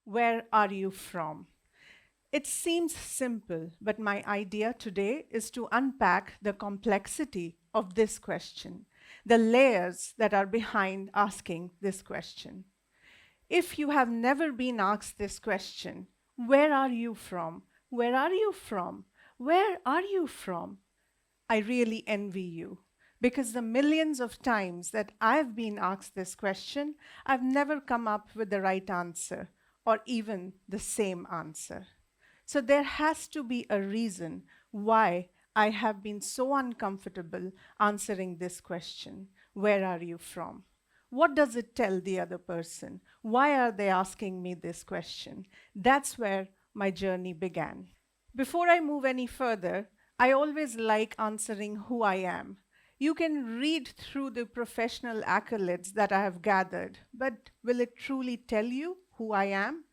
Where are you from? It seems simple, but my idea today is to unpack the complexity of this question, the layers that are behind asking this question. If you have never been asked this question, where are you from? Where are you from? Where are you from? I really envy you because the millions of times that I've been asked this question, I've never come up with the right answer or even the same answer. So there has to be a reason why I have been so uncomfortable answering this question. Where are you from? What does it tell the other person? Why are they asking me this question? That's where my journey began. Before I move any further, I always like answering who I am. You can read through the professional accolades that I have gathered, but will it truly tell you who I am?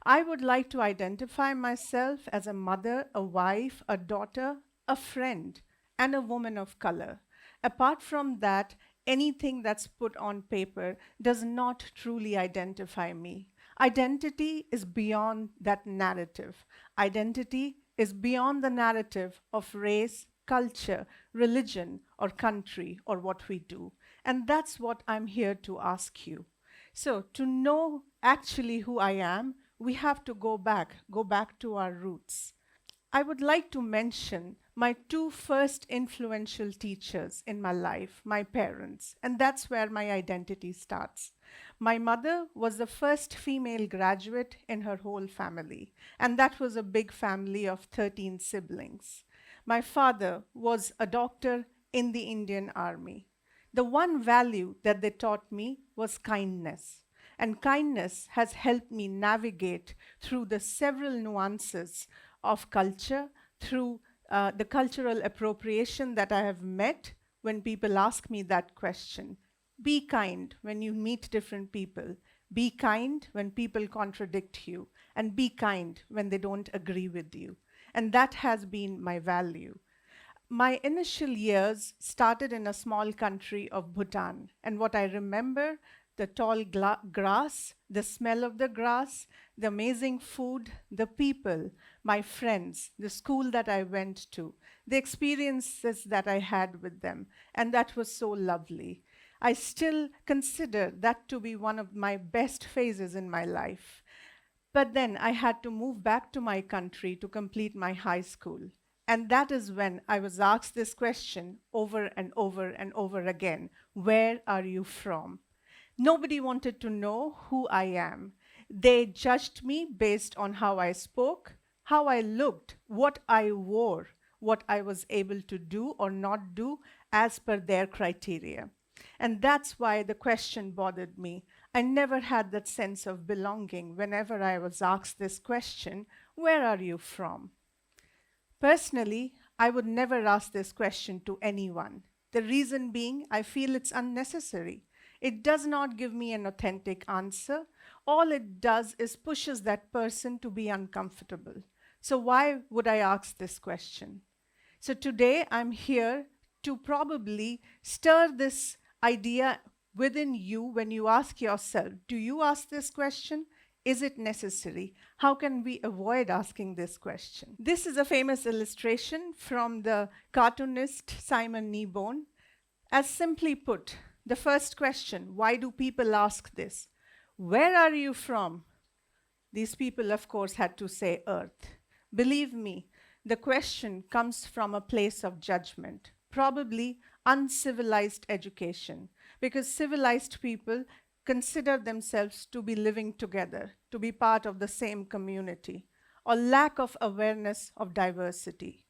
I would like to identify myself as a mother, a wife, a daughter, a friend, and a woman of color. Apart from that, anything that's put on paper does not truly identify me. Identity is beyond that narrative. Identity is beyond the narrative of race, culture, religion, or country, or what we do. And that's what I'm here to ask you. So, to know actually who I am, we have to go back to our roots. I would like to mention my two first influential teachers in my life, my parents, and that's where my identity starts. My mother was the first female graduate in her whole family, and that was a big family of 13 siblings. My father was a doctor in the Indian Army. The one value that they taught me was kindness. And kindness has helped me navigate through the several nuances of culture, through the cultural appropriation that I have met when people ask me that question. Be kind when you meet different people. Be kind when people contradict you. And be kind when they don't agree with you. And that has been my value. My initial years started in a small country of Bhutan. And what I remember, the tall grass, the smell of the grass, the amazing food, the people, my friends, the school that I went to, the experiences that I had with them. And that was so lovely. I still consider that to be one of my best phases in my life. But then I had to move back to my country to complete my high school. And that is when I was asked this question over and over and over again. Where are you from? Nobody wanted to know who I am. They judged me based on how I spoke, how I looked, what I wore, what I was able to do or not do as per their criteria. And that's why the question bothered me. I never had that sense of belonging whenever I was asked this question, where are you from? Personally, I would never ask this question to anyone. The reason being, I feel it's unnecessary. It does not give me an authentic answer. All it does is pushes that person to be uncomfortable. So why would I ask this question? So today I'm here to probably stir this idea within you when you ask yourself, do you ask this question? Is it necessary? How can we avoid asking this question? This is a famous illustration from the cartoonist Simon Kneebone. As simply put, the first question, why do people ask this? Where are you from? These people, of course, had to say Earth. Believe me, the question comes from a place of judgment, probably uncivilized education, because civilized people consider themselves to be living together, to be part of the same community, or lack of awareness of diversity,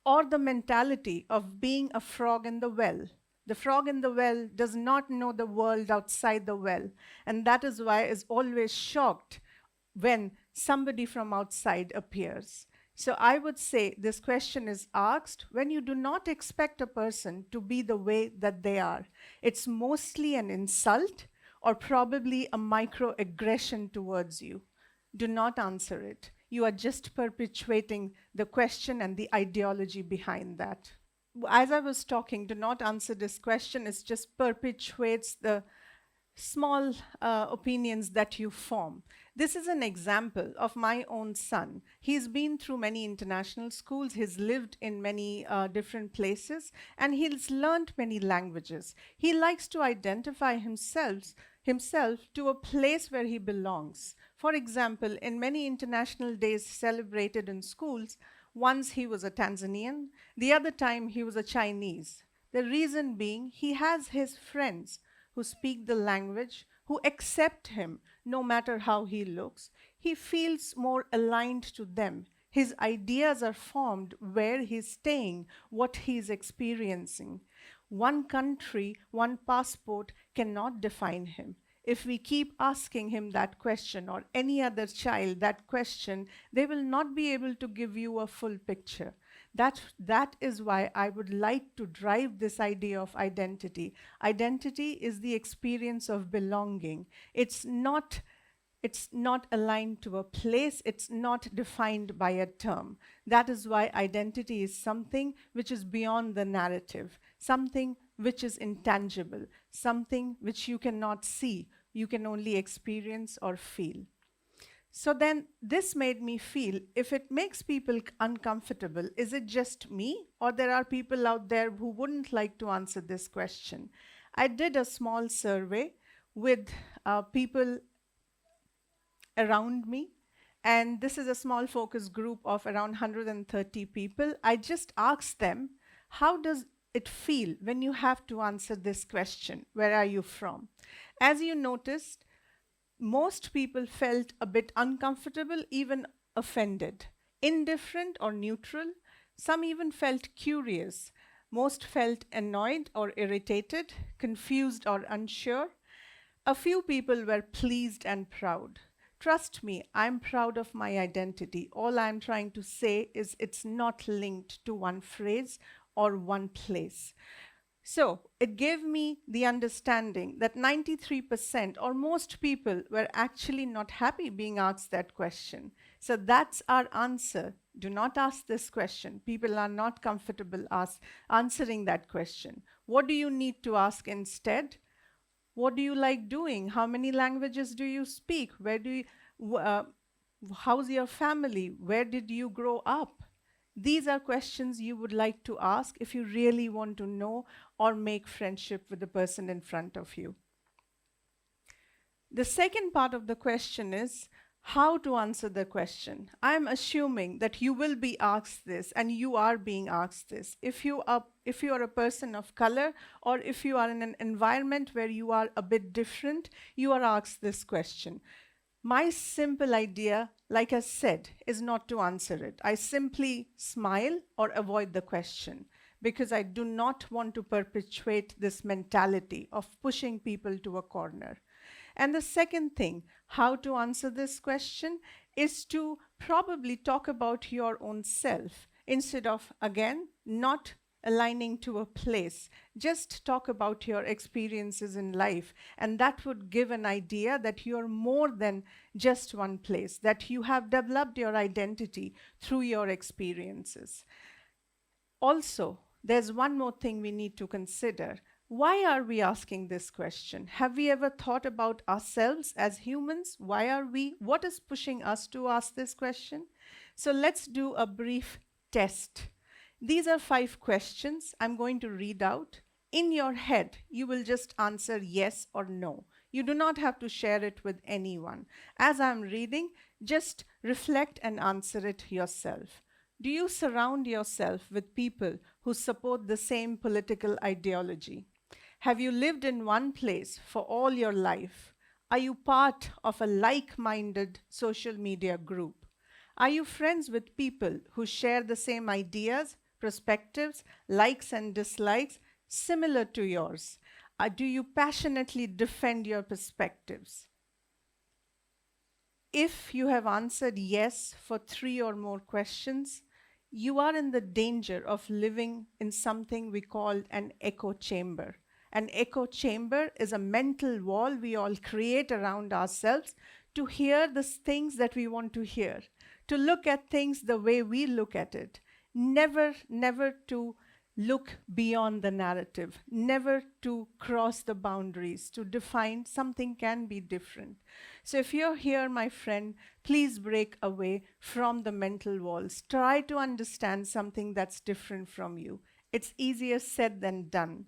or the mentality of being a frog in the well. The frog in the well does not know the world outside the well, and that is why is always shocked when somebody from outside appears. So I would say this question is asked when you do not expect a person to be the way that they are. It's mostly an insult or probably a microaggression towards you. Do not answer it. You are just perpetuating the question and the ideology behind that. As I was talking, do not answer this question, it just perpetuates the small opinions that you form. This is an example of my own son. He's been through many international schools, he's lived in many different places, and he's learned many languages. He likes to identify himself to a place where he belongs. For example, in many international days celebrated in schools, once he was a Tanzanian, the other time he was a Chinese. The reason being, he has his friends who speak the language, who accept him no matter how he looks. He feels more aligned to them. His ideas are formed where he's staying, what he's experiencing. One country, one passport cannot define him. If we keep asking him that question or any other child that question, they will not be able to give you a full picture. That is why I would like to drive this idea of identity. Identity is the experience of belonging. It's not aligned to a place, it's not defined by a term. That is why identity is something which is beyond the narrative, something which is intangible, something which you cannot see, you can only experience or feel. So then this made me feel, if it makes people uncomfortable, is it just me, or there are people out there who wouldn't like to answer this question? I did a small survey with people around me, and this is a small focus group of around 130 people. I just asked them, how does it feel when you have to answer this question, where are you from? As you noticed, most people felt a bit uncomfortable, even offended, indifferent or neutral. Some even felt curious. Most felt annoyed or irritated, confused or unsure. A few people were pleased and proud. Trust me, I'm proud of my identity. All I'm trying to say is it's not linked to one phrase or one place. So it gave me the understanding that 93% or most people were actually not happy being asked that question. So that's our answer. Do not ask this question. People are not comfortable answering that question. What do you need to ask instead? What do you like doing? How many languages do you speak? How's your family? Where did you grow up? These are questions you would like to ask if you really want to know or make friendship with the person in front of you. The second part of the question is how to answer the question. I'm assuming that you will be asked this, and you are being asked this. If you are a person of color, or if you are in an environment where you are a bit different, you are asked this question. My simple idea, like I said, is not to answer it. I simply smile or avoid the question because I do not want to perpetuate this mentality of pushing people to a corner. And the second thing, how to answer this question, is to probably talk about your own self instead of, again, not aligning to a place. Just talk about your experiences in life, and that would give an idea that you're more than just one place, that you have developed your identity through your experiences. Also, there's one more thing we need to consider. Why are we asking this question? Have we ever thought about ourselves as humans? Why are we? What is pushing us to ask this question? So let's do a brief test. These are 5 questions I'm going to read out. In your head, you will just answer yes or no. You do not have to share it with anyone. As I'm reading, just reflect and answer it yourself. Do you surround yourself with people who support the same political ideology? Have you lived in one place for all your life? Are you part of a like-minded social media group? Are you friends with people who share the same ideas, perspectives, likes and dislikes similar to yours? Do you passionately defend your perspectives? If you have answered yes for 3 or more questions, you are in the danger of living in something we call an echo chamber. An echo chamber is a mental wall we all create around ourselves to hear the things that we want to hear, to look at things the way we look at it, never to Look beyond the narrative, never to cross the boundaries, to define something can be different. So if you're here, my friend, please break away from the mental walls. Try to understand something that's different from you. It's easier said than done.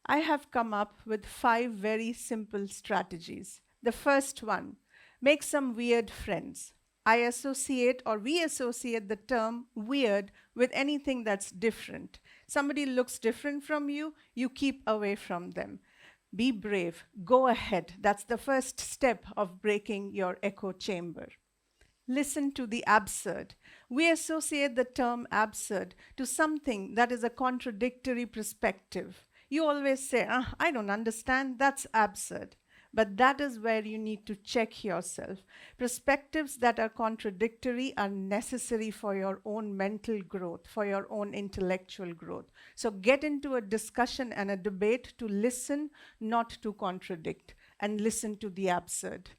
I have come up with 5 very simple strategies. The first one, make some weird friends. We associate the term weird with anything that's different. Somebody looks different from you, you keep away from them. Be brave, go ahead. That's the first step of breaking your echo chamber. Listen to the absurd. We associate the term absurd to something that is a contradictory perspective. You always say, I don't understand, that's absurd. But that is where you need to check yourself. Perspectives that are contradictory are necessary for your own mental growth, for your own intellectual growth. So get into a discussion and a debate to listen, not to contradict, and listen to the absurd.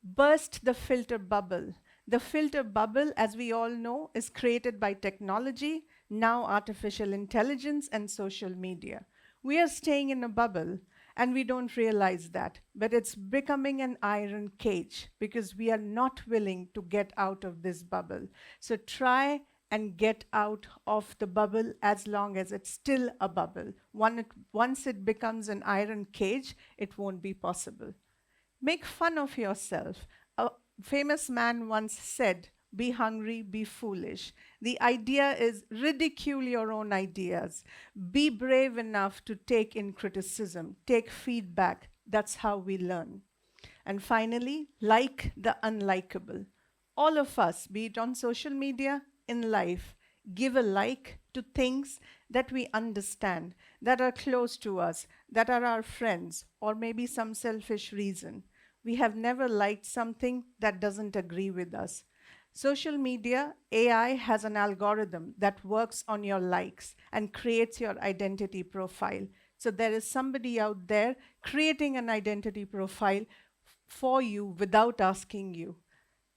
Burst the filter bubble. The filter bubble, as we all know, is created by technology, now artificial intelligence and social media. We are staying in a bubble and we don't realize that, but it's becoming an iron cage because we are not willing to get out of this bubble. So try and get out of the bubble as long as it's still a bubble. Once it becomes an iron cage, it won't be possible. Make fun of yourself. A famous man once said, be hungry, be foolish. The idea is ridicule your own ideas. Be brave enough to take in criticism, take feedback. That's how we learn. And finally, like the unlikable. All of us, be it on social media, in life, give a like to things that we understand, that are close to us, that are our friends, or maybe some selfish reason. We have never liked something that doesn't agree with us. Social media, AI has an algorithm that works on your likes and creates your identity profile. So there is somebody out there creating an identity profile for you without asking you.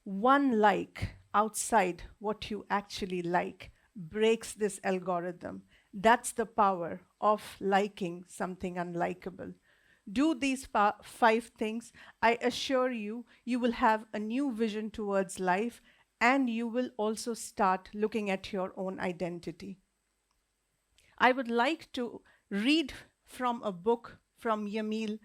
One like outside what you actually like breaks this algorithm. That's the power of liking something unlikable. Do these 5 things. I assure you, you will have a new vision towards life and you will also start looking at your own identity. I would like to read from a book from Yamil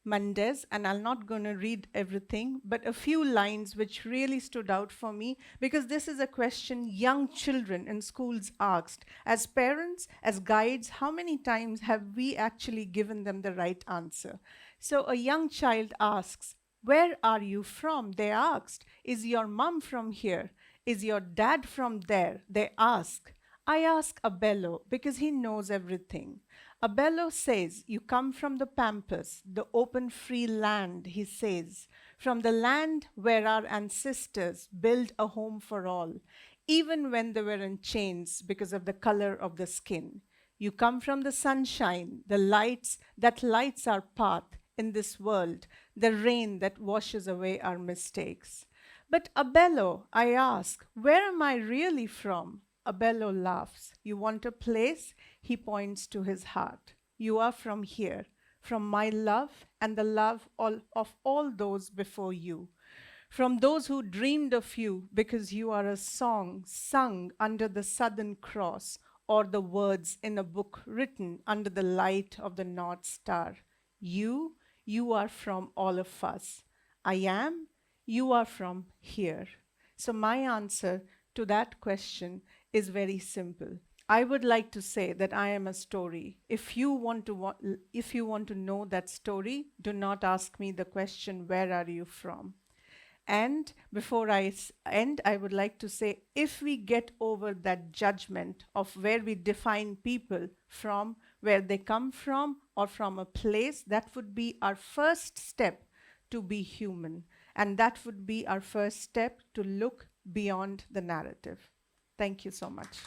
Mendez, and I'm not going to read everything, but a few lines which really stood out for me because this is a question young children in schools asked. As parents, as guides, how many times have we actually given them the right answer? So a young child asks, where are you from? They asked. Is your mom from here? Is your dad from there? They ask. I ask Abello because he knows everything. Abello says, you come from the pampas, the open free land, he says, from the land where our ancestors built a home for all, even when they were in chains because of the color of the skin. You come from the sunshine, the lights that lights our path in this world, the rain that washes away our mistakes. But Abello, I ask, where am I really from? Abello laughs. You want a place? He points to his heart. You are from here, from my love and the love of all those before you. From those who dreamed of you because you are a song sung under the Southern Cross or the words in a book written under the light of the North Star. You are from all of us. I am, you are from here. So my answer to that question is very simple. I would like to say that I am a story. If you want to know that story, do not ask me the question, where are you from? And before I end, I would like to say, if we get over that judgment of where we define people from, where they come from, or from a place, that would be our first step to be human. And that would be our first step to look beyond the narrative. Thank you so much.